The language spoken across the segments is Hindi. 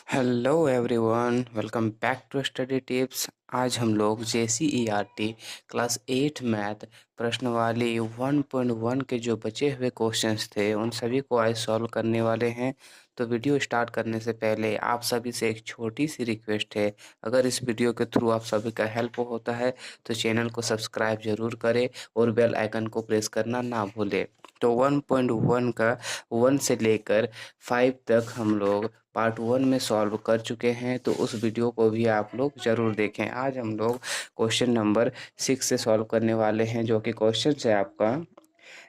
Hello everyone, welcome back to study tips. आज हम लोग JCERT क्लास 8 मैथ प्रश्नवाली 1.1 के जो बचे हुए क्वेश्चंस थे उन सभी को आज सॉल्व करने वाले हैं। तो वीडियो स्टार्ट करने से पहले आप सभी से एक छोटी सी रिक्वेस्ट है। अगर इस वीडियो के थ्रू आप सभी का हेल्प होता है तो चैनल को सब्सक्राइब जरूर करें और बेल आइकन को प्रेस करना ना भूलें। तो 1.1 का 1 से लेकर 5 तक हम लोग पार्ट 1 में सॉल्व कर चुके हैं, तो उस वीडियो को भी आप लोग ज़रूर देखें। आज हम लोग क्वेश्चन नंबर 6 से सॉल्व करने वाले हैं, जो कि क्वेश्चन है आपका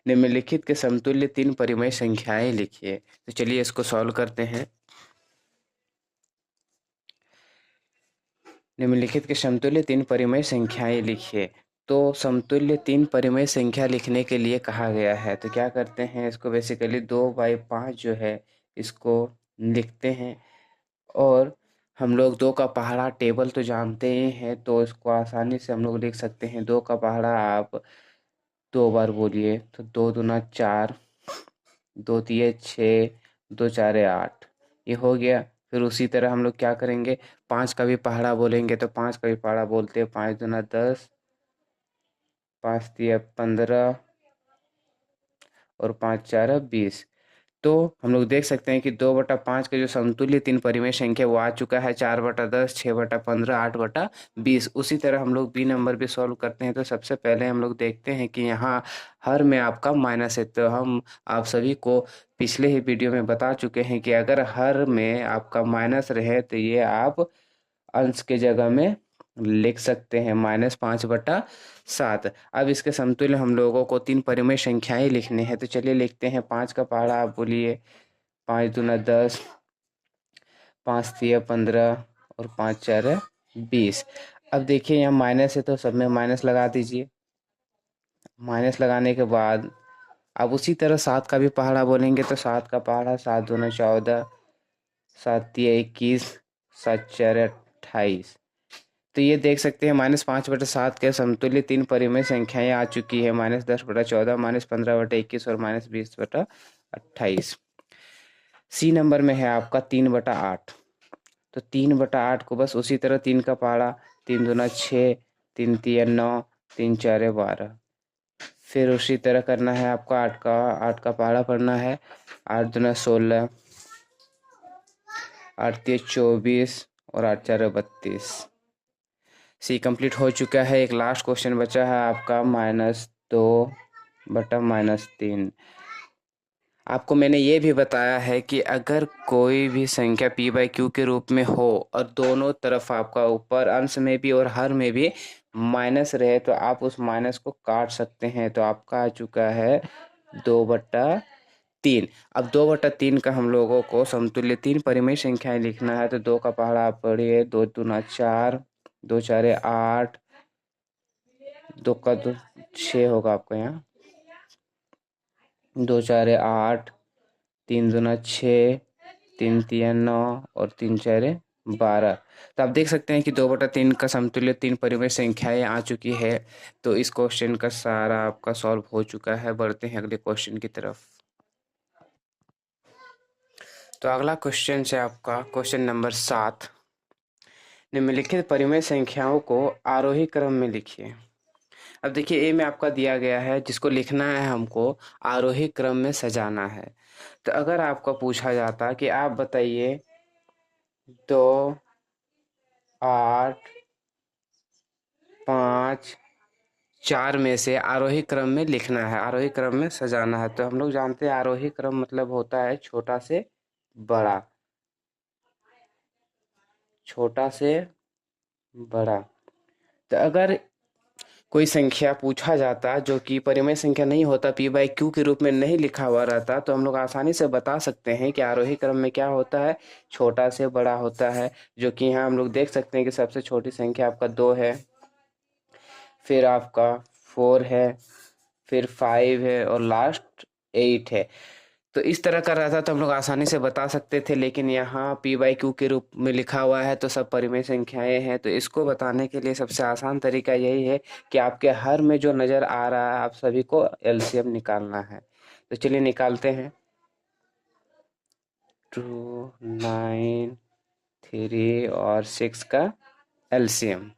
निम्नलिखित के समतुल्य तीन परिमेय संख्याएं लिखिए। तो चलिए इसको सॉल्व करते हैं। निम्नलिखित के समतुल्य तीन परिमेय संख्याएं लिखिए। तो समतुल्य तीन परिमेय संख्या लिखने के लिए कहा गया है, तो क्या करते हैं, इसको बेसिकली 2/5 जो है इसको लिखते हैं। और हम लोग 2 का पहाड़ा टेबल तो जानते ही हैं, तो इसको आसानी से हम लोग लिख सकते हैं। 2 का पहाड़ा आप 2 बार बोलिए तो 2 दूना 4, 2 तिये 6, 2 चारे 8, ये हो गया। फिर उसी तरह हम लोग क्या करेंगे, 5 का भी पहाड़ा बोलेंगे तो 5 का भी पहाड़ा बोलते हैं। 5 दूना 10, 5 तिया 15 और 5 चार 20। तो हम लोग देख सकते हैं कि 2/5 के जो समतुल्य तीन परिमेय संख्या वो आ चुका है। 4/10, 6/15, 8/20। उसी तरह हम लोग बी नंबर भी सॉल्व करते हैं। तो सबसे पहले हम लोग देखते हैं कि यहाँ हर में आपका माइनस है। तो हम आप सभी को पिछले ही वीडियो में बता चुके हैं कि अगर हर में आपका माइनस रहे तो ये आप अंश के जगह में लिख सकते हैं, -5/7। अब इसके समतुल्य हम लोगों को तीन परिमेय संख्याएं लिखनी है। तो चलिए लिखते हैं। 5 का पहाड़ा आप बोलिए, 5 दूना 10, 5 तिया 15 और 5 चार 20। अब देखिए यहाँ माइनस है तो सब में माइनस लगा दीजिए। माइनस लगाने के बाद अब उसी तरह 7 का भी पहाड़ा बोलेंगे तो 7 का पहाड़ा 7 दूना 14, 7 तिया 21, 7 चार 28। तो ये देख सकते हैं -5/7 के समतुल्य तीन परिमेय संख्याएं आ चुकी है। -10/14, -15/21 और -20/28। सी नंबर में है आपका 3/8। तो 3/8 को बस उसी तरह 3 का पहाड़ा 3 दूना 6, 3 तिया 9, 3 चार 12। फिर उसी तरह करना है आपका 8 का पहाड़ा पढ़ना है। 8 दूना 16, 8 तिया 24 और 8 चार 32। सी कंप्लीट हो चुका है। एक लास्ट क्वेश्चन बचा है आपका -2/-3। आपको मैंने ये भी बताया है कि अगर कोई भी संख्या p/q के रूप में हो और दोनों तरफ आपका ऊपर अंश में भी और हर में भी माइनस रहे तो आप उस माइनस को काट सकते हैं। तो आपका आ चुका है 2/3। अब 2/3 का हम लोगों को समतुल्य तीन परिमेय संख्याएं लिखना है। तो 2 का पहाड़ा आप पढ़िए, 2 दूना 4, 2 चारे 8, 2 का 2 6 होगा आपका यहाँ, 2 चारे 8, 3 दूना 6, 3 तिया 9 और 3 चारे 12। तो आप देख सकते हैं कि 2/3 का समतुल्य तीन परिमेय संख्याएं आ चुकी है। तो इस क्वेश्चन का सारा आपका सॉल्व हो चुका है। बढ़ते हैं अगले क्वेश्चन की तरफ। तो अगला क्वेश्चन है आपका क्वेश्चन नंबर 7। निम्नलिखित परिमेय संख्याओं को आरोही क्रम में लिखिए। अब देखिए ए में आपका दिया गया है, जिसको लिखना है हमको आरोही क्रम में सजाना है। तो अगर आपको पूछा जाता कि आप बताइए 2, 8, 5, 4 में से आरोही क्रम में लिखना है, आरोही क्रम में सजाना है। तो हम लोग जानते हैं आरोही क्रम मतलब होता है छोटा से बड़ा, छोटा से बड़ा। तो अगर कोई संख्या पूछा जाता जो कि परिमेय संख्या नहीं होता, p/q के रूप में नहीं लिखा हुआ रहता, तो हम लोग आसानी से बता सकते हैं कि आरोही क्रम में क्या होता है, छोटा से बड़ा होता है। जो कि यहाँ हम लोग देख सकते हैं कि सबसे छोटी संख्या आपका 2 है, फिर आपका 4 है, फिर 5 है और लास्ट 8 है। तो इस तरह का रहता तो हम लोग आसानी से बता सकते थे, लेकिन यहाँ p/q के रूप में लिखा हुआ है तो सब परिमेय संख्याएं हैं। तो इसको बताने के लिए सबसे आसान तरीका यही है कि आपके हर में जो नज़र आ रहा है आप सभी को एलसीएम निकालना है। तो चलिए निकालते हैं। 2, 9, 3 और 6 का एलसीएम।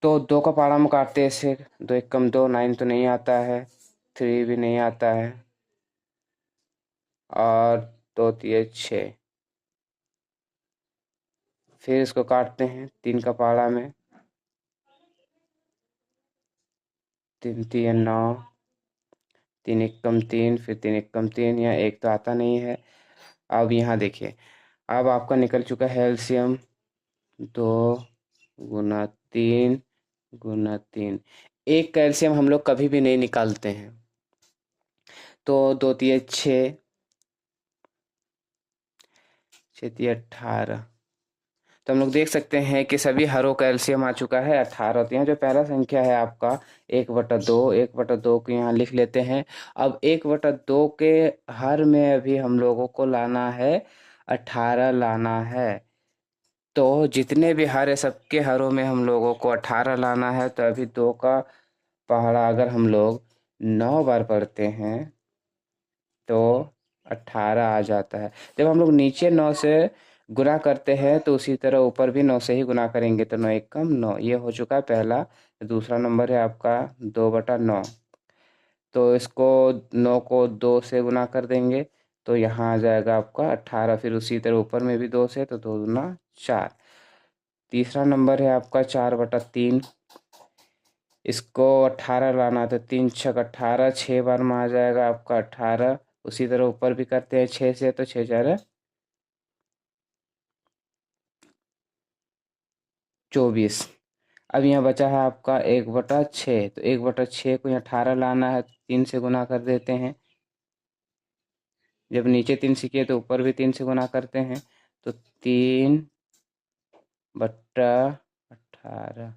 तो 2 का पाड़ा में काटते हैं इसे, 2 एक कम 2, 9 तो नहीं आता है, 3 भी नहीं आता है, और 2 तिये 6। फिर इसको काटते हैं 3 का पाड़ा में, 3 तिये 9, 3 एक कम 3, फिर 3 एक कम 3, यहाँ 1 तो आता नहीं है। अब यहाँ देखिए, अब आपका निकल चुका है एलसीएम 2 गुना 3 गुना 3। एक का एलसीएम हम लोग कभी भी नहीं निकालते हैं, तो 2 तिये 6, 6 तिये 18। तो हम लोग देख सकते हैं कि सभी हरों का एलसीएम आ चुका है 18। तो यहाँ जो पहला संख्या है आपका 1/2, 1/2 को यहाँ लिख लेते हैं। अब 1/2 के हर में अभी हम लोगों को लाना है 18 लाना है। तो जितने भी हर है सबके हरों में हम लोगों को 18 लाना है। तो अभी 2 का पहाड़ा अगर हम लोग 9 बार पढ़ते हैं तो 18 आ जाता है। जब हम लोग नीचे 9 से गुना करते हैं तो उसी तरह ऊपर भी 9 से ही गुना करेंगे, तो 9 एक कम 9। ये हो चुका है पहला। दूसरा नंबर है आपका 2/9। तो इसको 9 को 2 से गुना कर देंगे तो यहाँ आ जाएगा आपका 18। फिर उसी तरह ऊपर में भी 2 से, तो 2 दूना 4। तीसरा नंबर है आपका 4/3। इसको 18 लाना, तो 3 छक 18, 6 बार में आ जाएगा आपका 18। उसी तरह ऊपर भी करते हैं 6 से, तो 6 4 24। अब यहाँ बचा है आपका 1/6। तो 1/6 को यहाँ 18 लाना है, 3 से गुना कर देते हैं। जब नीचे 3 सीखे तो ऊपर भी 3 से गुना करते हैं, तो 3/18।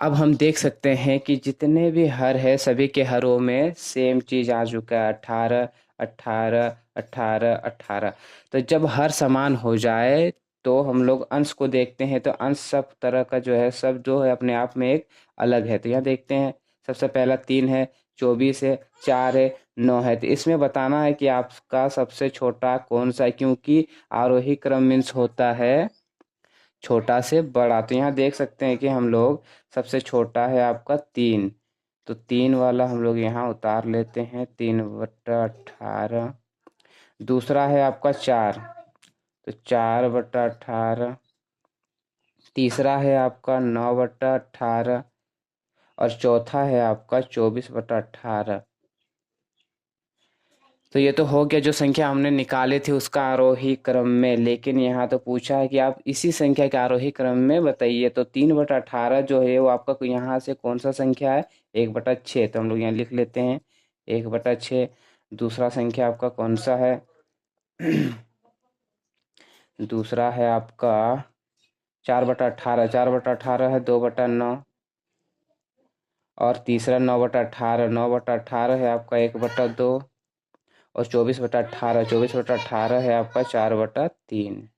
अब हम देख सकते हैं कि जितने भी हर है सभी के हरों में सेम चीज आ चुका है 18 18 18 18। तो जब हर समान हो जाए तो हम लोग अंश को देखते हैं, तो अंश सब तरह का जो है सब जो है अपने आप में एक अलग है। तो यहाँ देखते हैं सबसे पहला 3 है, 24 है, 4 है, 9 है। तो इसमें बताना है कि आपका सबसे छोटा कौन सा है, क्योंकि आरोही क्रम मीन्स होता है छोटा से बड़ा। तो यहाँ देख सकते हैं कि हम लोग सबसे छोटा है आपका 3, तो 3 वाला हम लोग यहाँ उतार लेते हैं, 3/18। दूसरा है आपका 4, तो 4/18। तीसरा है आपका 9/18। और चौथा है आपका 24/18। तो ये तो हो गया जो संख्या हमने निकाली थी उसका आरोही क्रम में। लेकिन यहाँ तो पूछा है कि आप इसी संख्या के आरोही क्रम में बताइए। तो 3/18 जो है वो आपका यहाँ से कौन सा संख्या है, 1/6। तो हम लोग यहाँ लिख लेते हैं 1/6। दूसरा संख्या आपका कौन सा है दूसरा है आपका 4/18। 4/18 है 2/9। और तीसरा 9/18। 9/18 है आपका 1/2। और 24/18। 24/18 है आपका 4/3।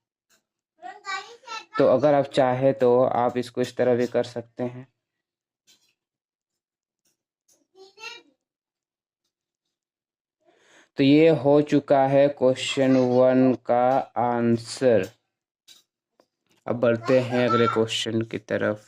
तो अगर आप चाहे तो आप इसको इस तरह भी कर सकते हैं। तो ये हो चुका है क्वेश्चन 1 का आंसर। अब बढ़ते हैं अगले क्वेश्चन की तरफ।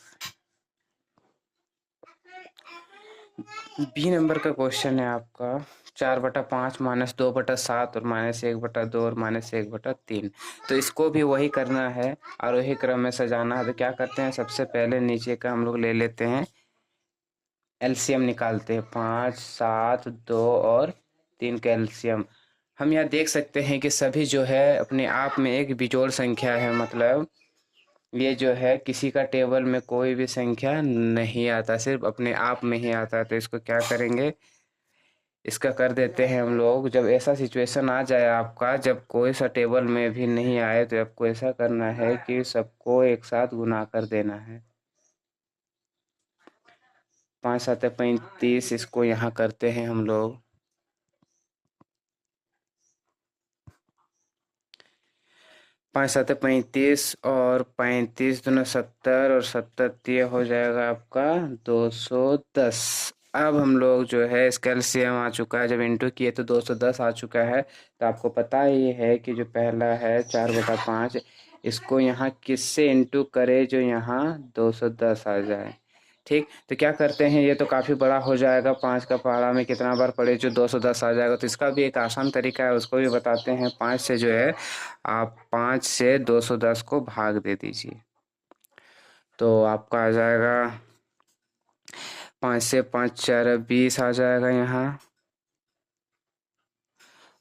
बी नंबर का क्वेश्चन है आपका 4/5 -2/7 और -1/2 और -1/3। तो इसको भी वही करना है, आरोही क्रम में सजाना है। तो क्या करते हैं, सबसे पहले नीचे का हम लोग ले लेते हैं, एलसीएम निकालते हैं। 5 7 2 और 3 का एलसीएम। हम यहाँ देख सकते हैं कि सभी जो है अपने आप में एक बिजोड़ संख्या है। मतलब ये जो है किसी का टेबल में कोई भी संख्या नहीं आता, सिर्फ अपने आप में ही आता है। तो इसको क्या करेंगे, इसका कर देते हैं हम लोग। जब ऐसा सिचुएशन आ जाए आपका, जब कोई सा टेबल में भी नहीं आए, तो आपको ऐसा करना है कि सबको एक साथ गुना कर देना है। 5 7 35, इसको यहाँ करते हैं हम लोग। 5 7 35 और 35 दूना 70 और 70 ये हो जाएगा आपका 210। अब हम लोग जो है इसका एलसीएम आ चुका है, जब इंटू किए तो 210 आ चुका है। तो आपको पता ही है कि जो पहला है 4/5, इसको यहाँ किससे इंटू करे जो यहाँ 210 आ जाए। ठीक, तो क्या करते हैं, ये तो काफ़ी बड़ा हो जाएगा, 5 का पहाड़ा में कितना बार पढ़े जो 210 आ जाएगा। तो इसका भी एक आसान तरीका है, उसको भी बताते हैं। 5 से जो है आप 5 से 210 को भाग दे दीजिए, तो आपका आ जाएगा 5 से 5 4 20 आ जाएगा यहाँ,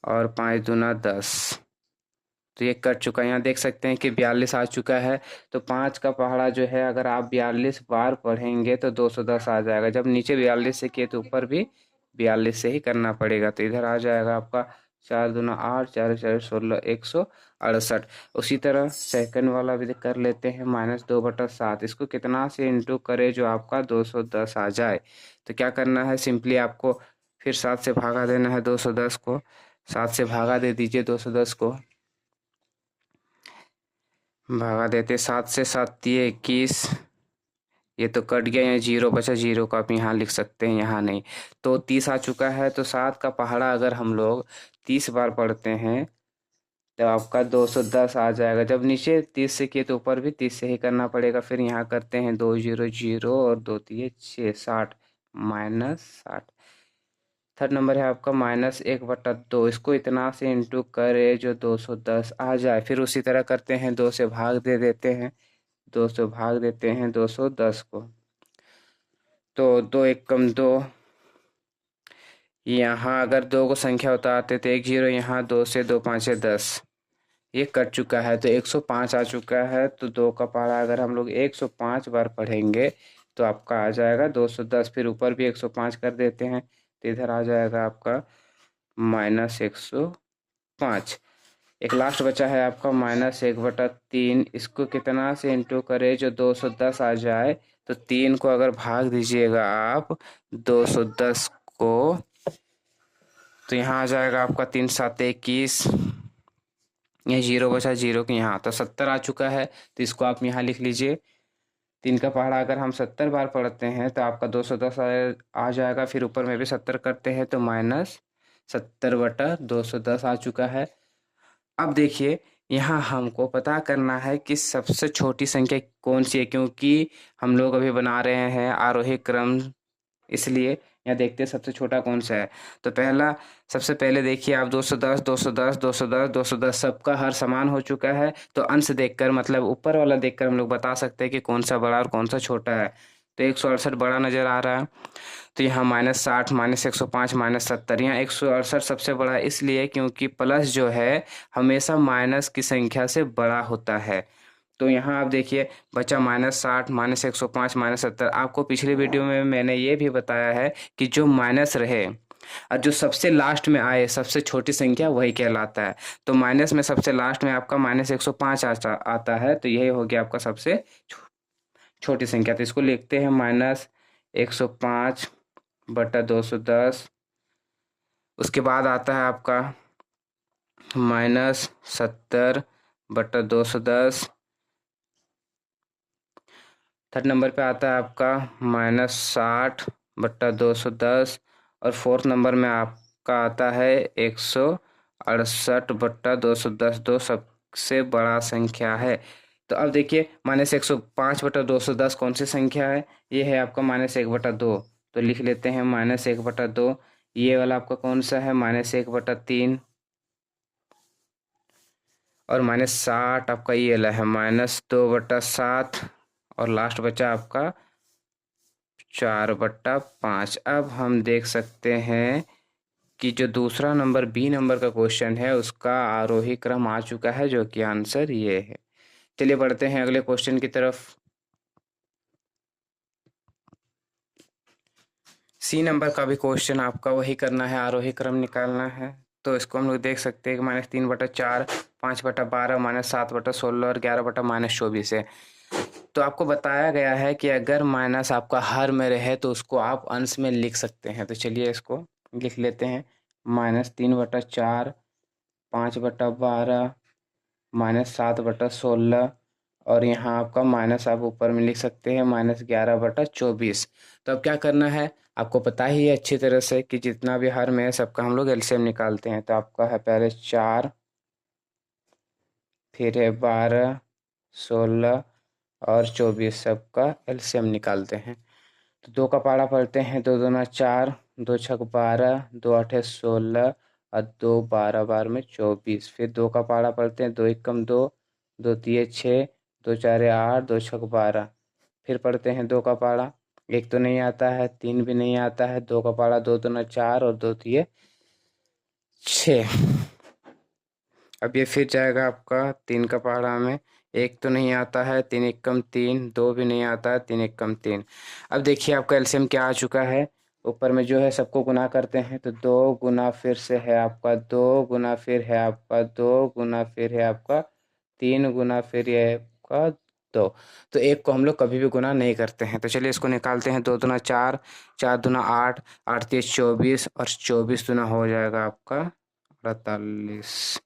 और 5 दूना 10। तो ये कट चुका है, यहाँ देख सकते हैं कि 42 आ चुका है। तो 5 का पहाड़ा जो है अगर आप 42 बार पढ़ेंगे तो 210 आ जाएगा। जब नीचे 42 से किए तो ऊपर भी 42 से ही करना पड़ेगा। तो इधर आ जाएगा आपका 4 दूना 8, 4 4 16, 168। उसी तरह सेकंड वाला भी कर लेते हैं, -2/7। इसको कितना से इंटू करे जो आपका 210 आ जाए। तो क्या करना है, सिंपली आपको फिर 7 से भागा देना है 210 को। 7 से भागा दे दीजिए 210 को, भागा देते 7 से 7 दिए 21। ये तो कट गया, यहाँ जीरो बचा, जीरो को आप यहाँ लिख सकते हैं, यहाँ नहीं। तो 30 आ चुका है। तो 7 का पहाड़ा अगर हम लोग 30 बार पढ़ते हैं तो आपका 210 आ जाएगा। जब नीचे 30 से किए तो ऊपर भी 30 से ही करना पड़ेगा। फिर यहाँ करते हैं 2 0 0 और 2 दिए 6, 60 -60। थर्ड नंबर है आपका -1/2। इसको इतना से इंटू करे जो 210 आ जाए। फिर उसी तरह करते हैं, 2 से भाग दे देते हैं, 2 से भाग देते हैं 210 को। तो 2 एकम 2, यहाँ अगर 2 को संख्या उतारते तो 1 0, यहाँ 2 से 2 5 10। ये कट चुका है, तो 105 आ चुका है। तो 2 का पहाड़ा अगर हम लोग 105 बार पढ़ेंगे तो आपका आ जाएगा 210। फिर ऊपर भी 105 कर देते हैं, तो इधर आ जाएगा आपका -105। एक लास्ट बचा है आपका -1/3। इसको कितना से इंटू करे जो 210 आ जाए। तो 3 को अगर भाग दीजिएगा आप 210 को, तो यहाँ आ जाएगा आपका 3 7 21। ये जीरो बचा, जीरो के यहाँ तो 70 आ चुका है। तो इसको आप यहाँ लिख लीजिए। 3 का पहाड़ा अगर हम 70 बार पढ़ते हैं तो आपका 210 आ जाएगा। फिर ऊपर में भी 70 करते हैं तो -70/210 आ चुका है। अब देखिए, यहाँ हमको पता करना है कि सबसे छोटी संख्या कौन सी है, क्योंकि हम लोग अभी बना रहे हैं आरोही क्रम, इसलिए यहाँ देखते हैं सबसे छोटा कौन सा है। तो पहला, सबसे पहले देखिए आप 210 210 210 210 सबका हर समान हो चुका है। तो अंश देखकर, मतलब ऊपर वाला देखकर हम लोग बता सकते हैं कि कौन सा बड़ा और कौन सा छोटा है। तो 168 बड़ा नज़र आ रहा है। तो यहाँ -60 -105 -70, यहाँ 168 सबसे बड़ा है, इसलिए क्योंकि प्लस जो है हमेशा माइनस की संख्या से बड़ा होता है। तो यहाँ आप देखिए बचा -60 -105 -70। आपको पिछले वीडियो में मैंने ये भी बताया है कि जो माइनस रहे और जो सबसे लास्ट में आए सबसे छोटी संख्या वही कहलाता है। तो माइनस में सबसे लास्ट में आपका -105 आता है। तो यही हो गया आपका सबसे छोटी संख्या। तो इसको लिखते हैं -105/210। उसके बाद आता है आपका -70/210। थर्ड नंबर पे आता है आपका -60/210। और फोर्थ नंबर में आपका आता है 168/210। दो सबसे बड़ा संख्या है। तो अब देखिए -105/210 कौन सी संख्या है, ये है आपका -1/2। तो लिख लेते हैं -1/2। ये वाला आपका कौन सा है, -1/3। और -60 आपका ये वाला है -2/7। और लास्ट बचा आपका 4/5। अब हम देख सकते हैं कि जो दूसरा नंबर बी नंबर का क्वेश्चन है उसका आरोही क्रम आ चुका है, जो कि आंसर ये है। चलिए बढ़ते हैं अगले क्वेश्चन की तरफ। सी नंबर का भी क्वेश्चन आपका वही करना है, आरोही क्रम निकालना है। तो इसको हम लोग देख सकते हैं कि -3/4, 5/12, -7/16 और 11/-24 है। तो आपको बताया गया है कि अगर माइनस आपका हर में रहे तो उसको आप अंश में लिख सकते हैं। तो चलिए इसको लिख लेते हैं, -3/4, 5/12, -7/16 और यहाँ आपका माइनस आप ऊपर में लिख सकते हैं -11/24। तो अब क्या करना है, आपको पता ही है अच्छी तरह से कि जितना भी हर में है सबका हम लोग एलसीएम निकालते हैं। तो आपका है पहले 4, फिर है 12, 16 और 24, सबका एलसीएम निकालते हैं। तो 2 का पाड़ा पढ़ते हैं, 2 दूना 4, 2 छक 12, 2 आठे 16 और 2 12 12 में 24। फिर 2 का पाड़ा पढ़ते हैं, 2 एकम 2, 2 तिये 6, 2 चारे 8, 2 छक 12। फिर पढ़ते हैं 2 का पाड़ा, 1 तो नहीं आता है, 3 भी नहीं आता है, 2 का पाड़ा 2 दूना 4 और 2 तिये 6। अब ये फिर जाएगा आपका 3 का पहाड़ा में, 1 तो नहीं आता है, 3 एक कम 3, 2 भी नहीं आता है, 3 एक कम 3। अब देखिए आपका एलसीएम क्या आ चुका है, ऊपर में जो है सबको गुना करते हैं। तो 2 गुना फिर से है आपका 2 गुना फिर है आपका 2 गुना फिर है आपका 3 गुना फिर ये आपका 2। तो 1 को हम लोग कभी भी गुना नहीं करते हैं। तो चलिए इसको निकालते हैं, 2 दूना 4, 4 दूना 8, 8 तिये 24 और 24 दूना हो जाएगा आपका 48।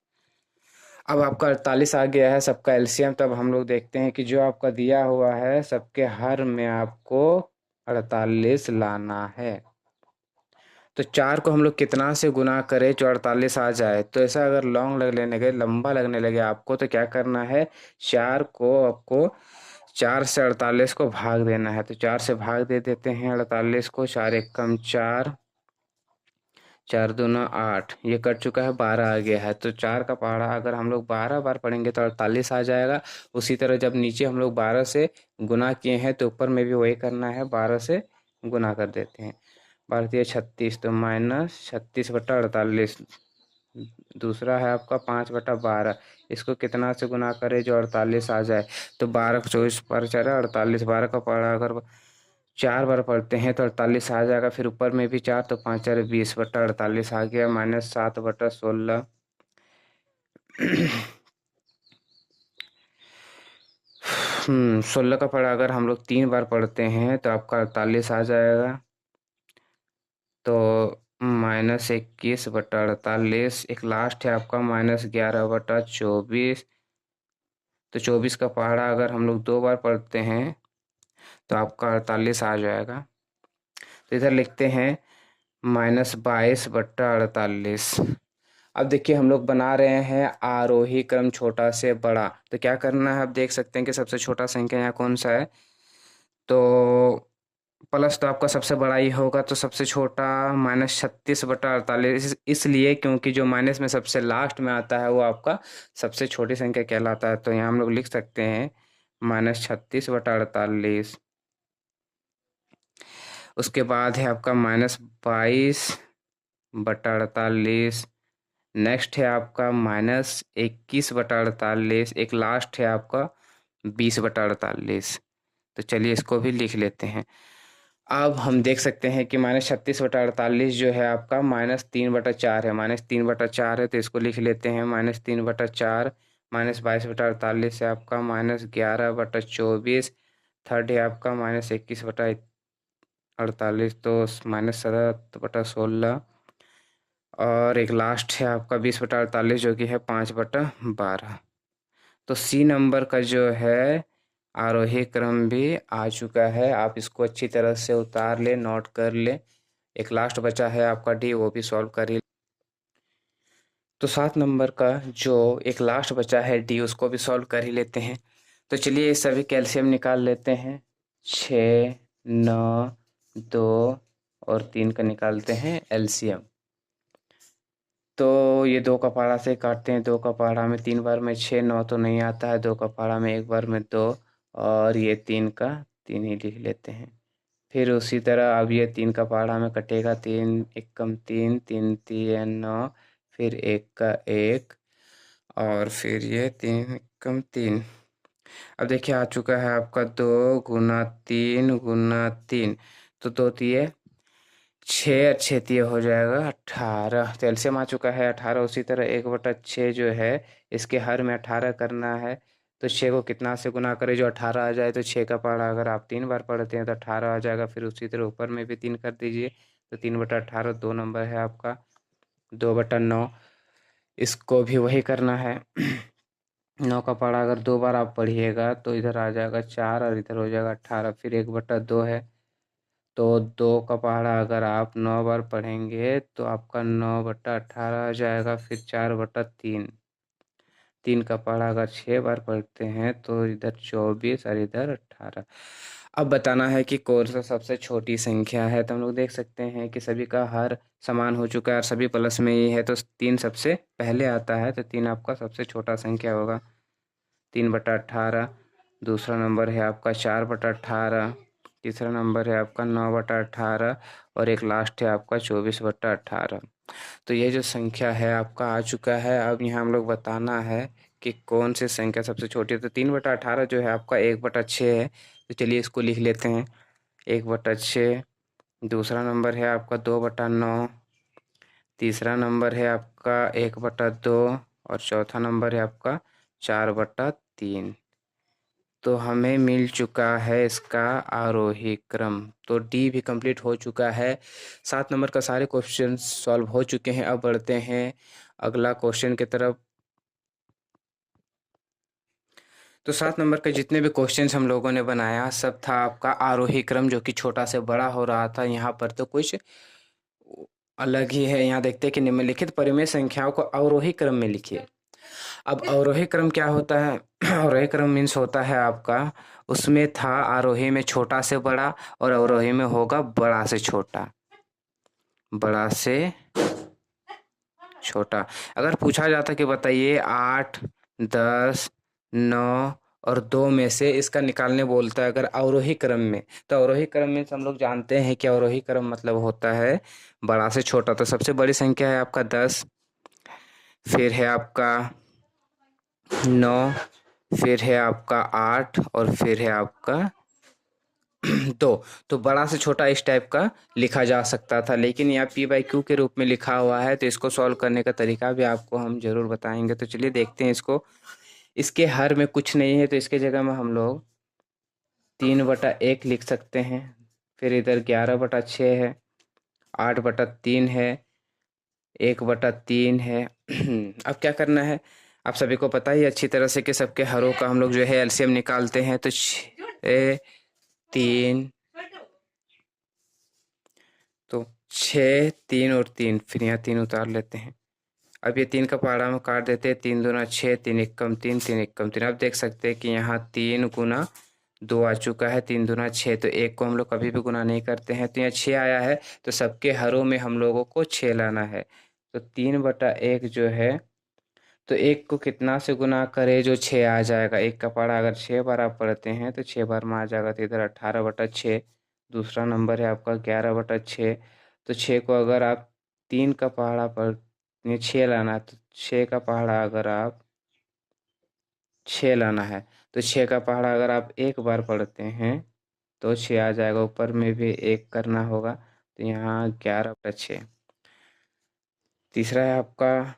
अब आपका 48 आ गया है सबका एलसीएम। तब हम लोग देखते हैं कि जो आपका दिया हुआ है सबके हर में आपको 48 लाना है। तो 4 को हम लोग कितना से गुना करें जो 48 आ जाए। तो ऐसा अगर लॉन्ग लगने लगे, लंबा लगने लगे आपको, तो क्या करना है, 4 को आपको 4 से 48 को भाग देना है। तो 4 से भाग दे देते हैं 48 को, 4 एक कम 4, 4 दूना 8, ये कट चुका है, 12 आ गया है। तो 4 का पहाड़ा अगर हम लोग 12 बार पढ़ेंगे तो 48 आ जाएगा। उसी तरह जब नीचे हम लोग 12 से गुना किए हैं तो ऊपर में भी वही करना है, 12 से गुना कर देते हैं। 12 36, तो -36/48। दूसरा है आपका 5/12, इसको कितना से गुना करें जो 48 आ जाए। तो 12 24 पर 4 48, 12 का पहाड़ा अगर 4 बार पढ़ते हैं तो 48 आ जाएगा। फिर ऊपर में भी 4, तो 5 4 20/48 आ गया, -7/16। 16 का पढ़ा अगर हम लोग 3 बार पढ़ते हैं तो आपका 48 आ जाएगा। तो -21/48। एक लास्ट है आपका -11/24। तो 24 का पहाड़ा अगर हम लोग 2 बार पढ़ते हैं तो आपका 48 आ जाएगा। तो इधर लिखते हैं -22/48। अब देखिए हम लोग बना रहे हैं आरोही क्रम छोटा से बड़ा। तो क्या करना है, आप देख सकते हैं कि सबसे छोटा संख्या यहाँ कौन सा है। तो प्लस तो आपका सबसे बड़ा ही होगा, तो सबसे छोटा -36/48 इसलिए क्योंकि जो माइनस में सबसे लास्ट में आता है वो आपका सबसे छोटी संख्या कहलाता है। तो यहाँ हम लोग लिख सकते हैं -36/48। उसके बाद है आपका -22/48। नेक्स्ट है आपका -21/48। एक लास्ट है आपका 20/48। तो चलिए इसको भी लिख लेते हैं। अब हम देख सकते हैं कि -36/48 जो है आपका -3/4 है, -3/4 है। तो इसको लिख लेते हैं -3/4। -22/48 है आपका -11/24। थर्ड है आपका -21/48, तो -7/16। और एक लास्ट है आपका 20/48 जो कि है 5/12। तो सी नंबर का जो है आरोही क्रम भी आ चुका है। आप इसको अच्छी तरह से उतार ले, नोट कर ले। एक लास्ट बचा है आपका डी, वो भी सॉल्व कर ही। तो 7 नंबर का जो एक लास्ट बचा है डी, उसको भी सॉल्व कर ही लेते हैं। तो चलिए ये सभी कैल्शियम निकाल लेते हैं। 6, 9, 2 और 3 का निकालते हैं एलसीएम। तो ये 2 का पहाड़ा से काटते हैं। 2 का पहाड़ा में 3 बार में 6, 9 तो नहीं आता है। 2 का पहाड़ा में 1 बार में 2 और ये 3 का 3 ही लिख लेते हैं। फिर उसी तरह अब ये 3 का पहाड़ा में कटेगा, 3 एक कम 3, 3 3 9, फिर 1 का 1 और फिर ये 3 कम 3। अब देखिए आ चुका है आपका 2 × 3 × 3। तो 2 तिये 6, अच्छे तिये हो जाएगा 18। तो एलसीएम आ चुका है 18। उसी तरह 1/6 जो है इसके हर में 18 करना है। तो 6 को कितना से गुना करें जो 18 आ जाए। तो 6 का पहाड़ा अगर आप 3 बार पढ़ते हैं तो 18 आ जाएगा। फिर उसी तरह ऊपर में भी 3 कर दीजिए। तो 3/18 2 नंबर है आपका। 2/9 इसको भी वही करना है। 9 का पहाड़ा अगर 2 बार आप पढ़िएगा तो इधर आ जाएगा 4 और इधर हो जाएगा 18, फिर 1/2 है। तो 2 का पहाड़ा अगर आप 9 बार पढ़ेंगे तो आपका 9/18 आ जाएगा, फिर 4/3। 3 का पहाड़ा अगर 6 बार पढ़ते हैं तो इधर 24 और इधर 18। अब बताना है कि कौन सा सबसे छोटी संख्या है। तो हम लोग देख सकते हैं कि सभी का हर समान हो चुका है और सभी प्लस में ही है, तो 3 सबसे पहले आता है, तो 3 आपका सबसे छोटा संख्या होगा। 3/18। दूसरा नंबर है आपका 4/18। तीसरा नंबर है आपका 9/18 और एक लास्ट है आपका 24/18। तो ये जो संख्या है आपका आ चुका है। अब यहाँ हम लोग बताना है कि कौन सी संख्या सबसे छोटी है। तो 3/18 जो है आपका 1/6 है, तो चलिए इसको लिख लेते हैं 1/6। दूसरा नंबर है आपका 2/9। तीसरा नंबर है आपका 1/2 और चौथा नंबर है आपका 4/3। तो हमें मिल चुका है इसका आरोही क्रम। तो डी भी कंप्लीट हो चुका है। 7 नंबर का सारे क्वेश्चन सॉल्व हो चुके हैं। अब बढ़ते हैं अगला क्वेश्चन की तरफ। तो 7 नंबर के जितने भी क्वेश्चंस हम लोगों ने बनाया सब था आपका आरोही क्रम, जो कि छोटा से बड़ा हो रहा था। यहाँ पर तो कुछ अलग ही है। यहाँ देखते हैं कि निम्नलिखित परिमेय संख्याओं को अवरोही क्रम में लिखिए। अब अवरोही क्रम क्या होता है? अवरोही क्रम मीन्स होता है आपका, उसमें था आरोही में छोटा से बड़ा और अवरोही में होगा बड़ा से छोटा, बड़ा से छोटा। अगर पूछा जाता कि बताइए 8, 10, 9 और 2 में से इसका निकालने बोलता है अगर अवरोही क्रम में, तो अवरोही क्रम में हम लोग जानते हैं कि अवरोही क्रम मतलब होता है बड़ा से छोटा। तो सबसे बड़ी संख्या है आपका 10, फिर है आपका 9, फिर है आपका 8 और फिर है आपका 2। तो बड़ा से छोटा इस टाइप का लिखा जा सकता था, लेकिन यहाँ p/q के रूप में लिखा हुआ है। तो इसको सॉल्व करने का तरीका भी आपको हम जरूर बताएंगे। तो चलिए देखते हैं इसको। इसके हर में कुछ नहीं है तो इसके जगह में हम लोग 3/1 लिख सकते हैं। फिर इधर 11/6 है, 8/3 है, 1/3 है। अब क्या करना है, आप सभी को पता ही अच्छी तरह से कि सबके हरों का हम लोग जो है एलसीएम निकालते हैं। तो 6, 3, तो 6, 3 और 3, फिर यहाँ 3 उतार लेते हैं। अब ये 3 का पहाड़ा में काट देते हैं। 3 दूना 6, 3 एकम 3, 3 एकम 3। अब देख सकते हैं कि यहाँ 3 गुना 2 आ चुका है। 3 दूना 6, तो 1 को हम लोग कभी भी गुना नहीं करते हैं, तो यहाँ 6 आया है। तो सबके हरों में हम लोगों को 6 लाना है। तो 3/1 जो है, तो 1 को कितना से गुना करे जो 6 आ जाएगा। 1 का पहाड़ा अगर 6 बार आप पढ़ते हैं तो 6 बार में आ जाएगा। तो इधर 18/6। दूसरा नंबर है आपका 11/6। तो 6 को अगर आप 3 का पहाड़ा पर 6 लाना है, तो 6 का पहाड़ा अगर आप 6 लाना है, तो 6 का पहाड़ा अगर आप 1 बार पढ़ते हैं तो 6 आ जाएगा। ऊपर में भी 1 करना होगा, तो यहाँ 11/6। तीसरा है आपका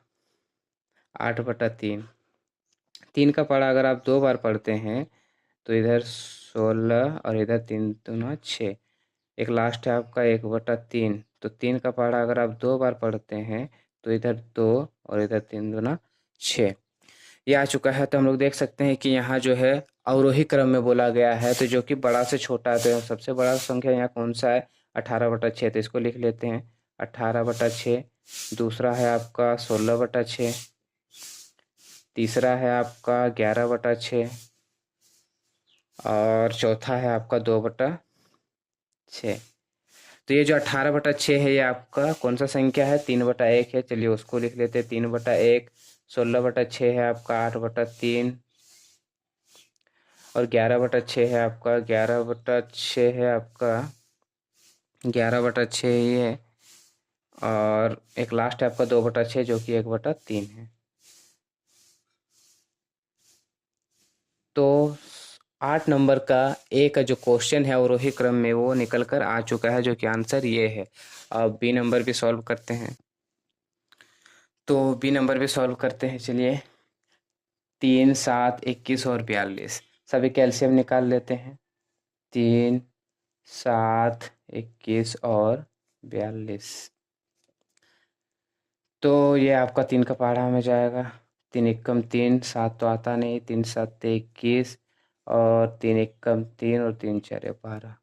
8/3। 3 का पहाड़ा अगर आप 2 बार पढ़ते हैं तो इधर 16 और इधर 3 दूना 6। एक लास्ट है आपका 1/3। तो 3 का पहाड़ा अगर आप 2 बार पढ़ते हैं तो इधर 2 और इधर 3 दूना 6। ये आ चुका है। तो हम लोग देख सकते हैं कि यहाँ जो है अवरोही क्रम में बोला गया है, तो जो कि बड़ा से छोटा है। तो सबसे बड़ा संख्या यहाँ कौन सा है? 18/6। तो इसको लिख लेते हैं 18/6। दूसरा है आपका 16/6। तीसरा है आपका 11/6 और चौथा है आपका 2/6। तो ये जो 18/6 है ये आपका कौन सा संख्या है? 3/1 है। चलिए उसको लिख लेते हैं 3/1। 16/6 है आपका 8/3 और 11/6 है आपका 11/6 है आपका 11/6 ही है। और एक लास्ट है आपका 2/6 जो कि 1/3 है। तो 8 नंबर का ए का जो क्वेश्चन है अवरोही क्रम में वो निकल कर आ चुका है, जो कि आंसर ये है। अब बी नंबर भी सॉल्व करते हैं। तो बी नंबर भी सॉल्व करते हैं। चलिए 3, 7, 21 और 42 सभी कैल्शियम निकाल लेते हैं। 3, 7, 21 और 42। तो ये आपका 3 का पहाड़ा में जाएगा। तीन एकम तीन, 7 तो आता नहीं, 3 7 21 और 3 एकम 3 और 3 4 12।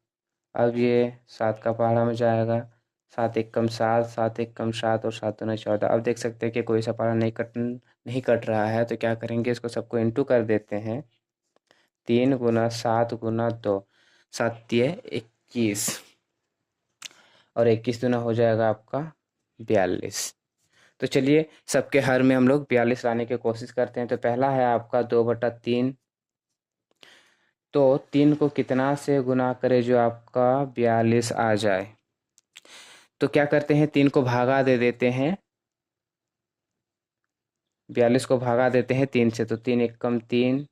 अब ये 7 का पहाड़ा में जाएगा, 7 एकम 7, 7 एकम 7 और 7 दूना 14। अब देख सकते हैं कि कोई सा पहाड़ा नहीं कट रहा है, तो क्या करेंगे, इसको सबको इंटू कर देते हैं। 3 गुना 7 गुना 2, 7 तिये 21 और 21 दूना हो जाएगा आपका 42। तो चलिए सबके हर में हम लोग 42 लाने की कोशिश करते हैं। तो पहला है आपका 2/3। तो 3 को कितना से गुना करे जो आपका 42 आ जाए। तो क्या करते हैं, 3 को भागा दे देते हैं, 42 को भागा देते हैं 3 से। तो 3 एकम 3,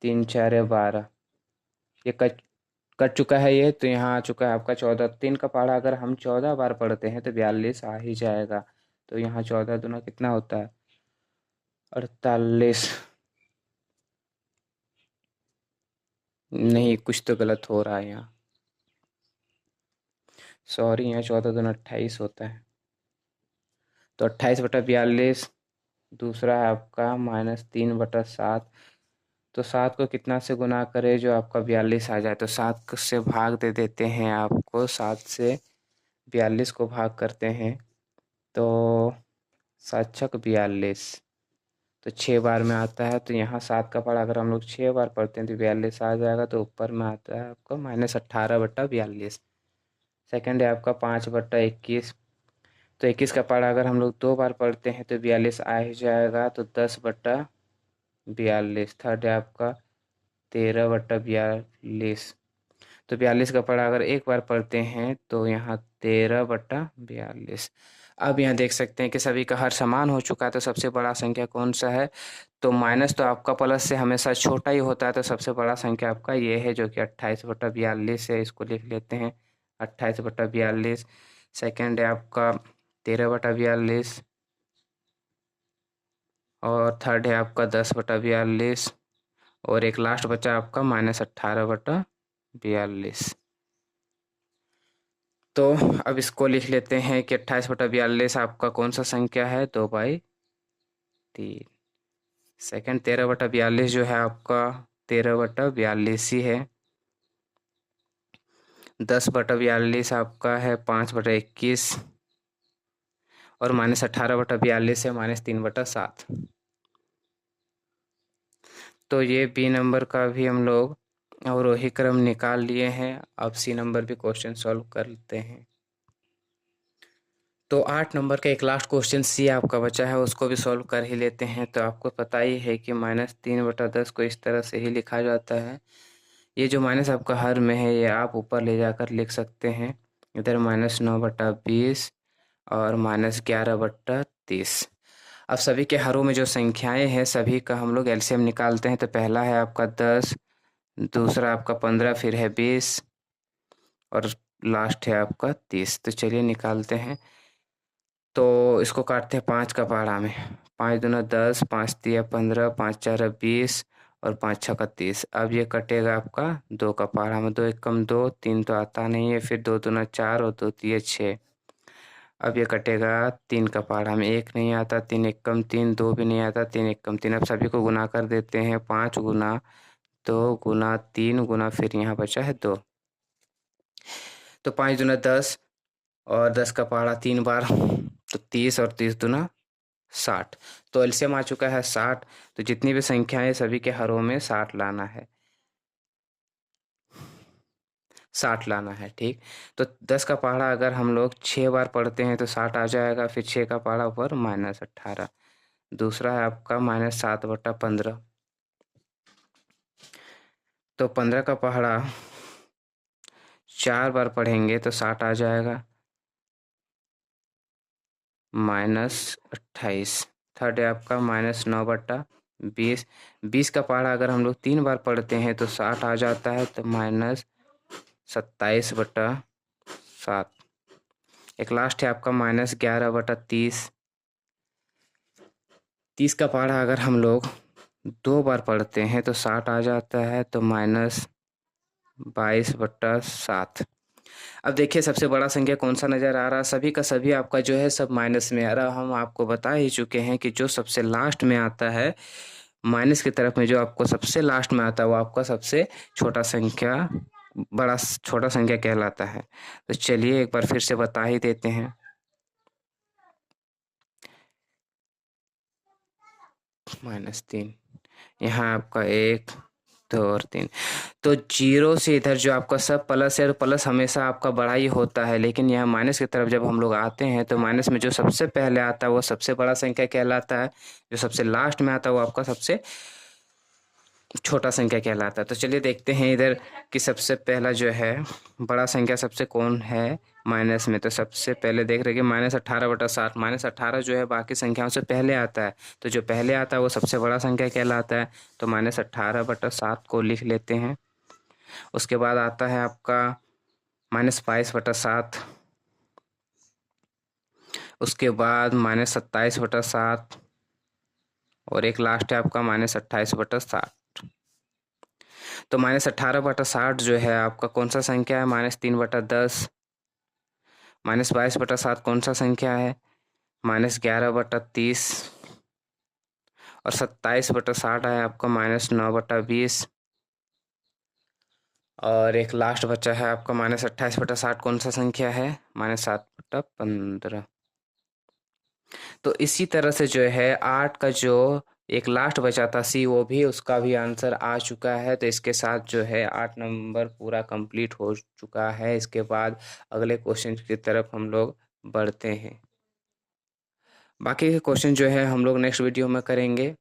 3 4 12। ये कट कट चुका है ये, तो यहाँ आ चुका है आपका 14। 3 का पहाड़ा अगर हम 14 बार पढ़ते हैं तो 42 आ ही जाएगा। तो यहाँ 14 दूना कितना होता है, 48। नहीं, कुछ तो गलत हो रहा है यहाँ, सॉरी, यहाँ 14 दूना 28 होता है। तो 28/42। दूसरा है आपका -3/7। तो 7 को कितना से गुना करे जो आपका 42 आ जाए। तो 7 से भाग दे देते हैं आपको, 7 से 42 को भाग करते हैं तो 7 छक 42। तो 6 बार में आता है। तो यहाँ 7 का पढ़ा अगर हम लोग 6 बार पढ़ते हैं तो 42 आ जाएगा। तो ऊपर में आता है आपका -18/42। सेकंड है आपका 5/21। तो 21 का पढ़ा अगर हम लोग 2 बार पढ़ते हैं तो 42 आ ही जाएगा। तो 10/42। थर्ड है आपका 13/42। तो 42 का पढ़ा अगर एक बार पढ़ते हैं तो यहाँ 13/42। अब यहाँ देख सकते हैं कि सभी का हर समान हो चुका है। तो सबसे बड़ा संख्या कौन सा है, तो माइनस तो आपका प्लस से हमेशा छोटा ही होता है। तो सबसे बड़ा संख्या आपका ये है जो कि 28/42 है। इसको लिख लेते हैं 28/42। सेकेंड है आपका 13/42 और थर्ड है आपका 10/42 और एक लास्ट बचा आपका -18/42। तो अब इसको लिख लेते हैं कि 28/42 आपका कौन सा संख्या है, 2/3। सेकंड 13/42 जो है आपका 13/42 ही है। 10/42 आपका है 5/21 और -18/42 है -3/7। तो ये बी नंबर का भी हम लोग अवरोही क्रम निकाल लिए हैं। अब सी नंबर भी क्वेश्चन सॉल्व कर लेते हैं। तो 8 नंबर का एक लास्ट क्वेश्चन सी आपका बचा है, उसको भी सॉल्व कर ही लेते हैं। तो आपको पता ही है कि -3/10 को इस तरह से ही लिखा जाता है। ये जो माइनस आपका हर में है ये आप ऊपर ले जाकर लिख सकते हैं। इधर -9/20 और -11/30। अब सभी के हरों में जो संख्याएं हैं सभी का हम लोग एलसीएम निकालते हैं। तो पहला है आपका 10, दूसरा आपका 15, फिर है 20 और लास्ट है आपका 30। तो चलिए निकालते हैं। तो इसको काटते हैं 5 का पहाड़ा में। 5 दूना 10, 5 तिया 15, 5 चार 20 और 5 छक्का 30। अब ये कटेगा आपका 2 का पहाड़ा में। 2 एकम 2, 3 तो आता नहीं है, फिर 2 दूना 4 और 2 तिया 6। अब ये कटेगा 3 का पहाड़ा में। 1 नहीं आता, 3 एकम 3, 2 भी नहीं आता, 3 एकम 3। अब सभी को गुना कर देते हैं, 5 गुना 2 गुना 3 गुना फिर यहाँ बचा है 2। तो 5 दूना 10 और 10 का पहाड़ा 3 बार, तो 30 और 30 दूना 60। तो एलसीएम आ चुका है 60। तो जितनी भी संख्याएं सभी के हरों में 60 लाना है, 60 लाना है, ठीक। तो 10 का पहाड़ा अगर हम लोग 6 बार पढ़ते हैं तो 60 आ जाएगा। फिर 6 का पहाड़ा ऊपर -18। दूसरा है आपका -7/15। तो 15 का पहाड़ा 4 बार पढ़ेंगे तो 60 आ जाएगा, -28। थर्ड है आपका -9/20। 20 का पहाड़ा अगर हम लोग 3 बार पढ़ते हैं तो 60 आ जाता है, तो -27/7। एक लास्ट है आपका -11/30। 30 का पहाड़ा अगर हम लोग 2 बार पढ़ते हैं तो 60 आ जाता है, तो -22/7। अब देखिए सबसे बड़ा संख्या कौन सा नज़र आ रहा है, सभी का सभी आपका जो है सब माइनस में आ रहा है। हम आपको बता ही चुके हैं कि जो सबसे लास्ट में आता है माइनस की तरफ में, जो आपको सबसे लास्ट में आता है वो आपका सबसे छोटा संख्या, बड़ा छोटा संख्या कहलाता है। तो चलिए एक बार फिर से बता ही देते हैं। -3, यहाँ आपका 1, 2 और 3। तो जीरो से इधर जो आपका सब प्लस है, प्लस हमेशा आपका बड़ा ही होता है, लेकिन यहाँ माइनस की तरफ जब हम लोग आते हैं तो माइनस में जो सबसे पहले आता है वो सबसे बड़ा संख्या कहलाता है, जो सबसे लास्ट में आता है वो आपका सबसे छोटा संख्या कहलाता है। तो चलिए देखते हैं इधर कि सबसे पहला जो है बड़ा संख्या सबसे कौन है माइनस में। तो सबसे पहले देख रहे हैं कि -18/7। -18 जो है बाकी संख्याओं से पहले आता है, तो जो पहले आता है वो सबसे बड़ा संख्या कहलाता है। तो -18/7 को लिख लेते हैं। उसके बाद आता है आपका -22/7, उसके बाद -27/7 और एक लास्ट है आपका -28/7। तो -18/60 जो है आपका कौन सा संख्या है, -3/10। -22/7 कौन सा संख्या है, -11/30। और 27/60 है आपका -9/20। और एक लास्ट बचा है आपका -28/60 कौन सा संख्या है, -7/15। तो इसी तरह से जो है 8 का जो एक लास्ट बचा था सी, वो भी उसका भी आंसर आ चुका है। तो इसके साथ जो है 8 नंबर पूरा कंप्लीट हो चुका है। इसके बाद अगले क्वेश्चन की तरफ हम लोग बढ़ते हैं। बाकी के क्वेश्चन जो है हम लोग नेक्स्ट वीडियो में करेंगे।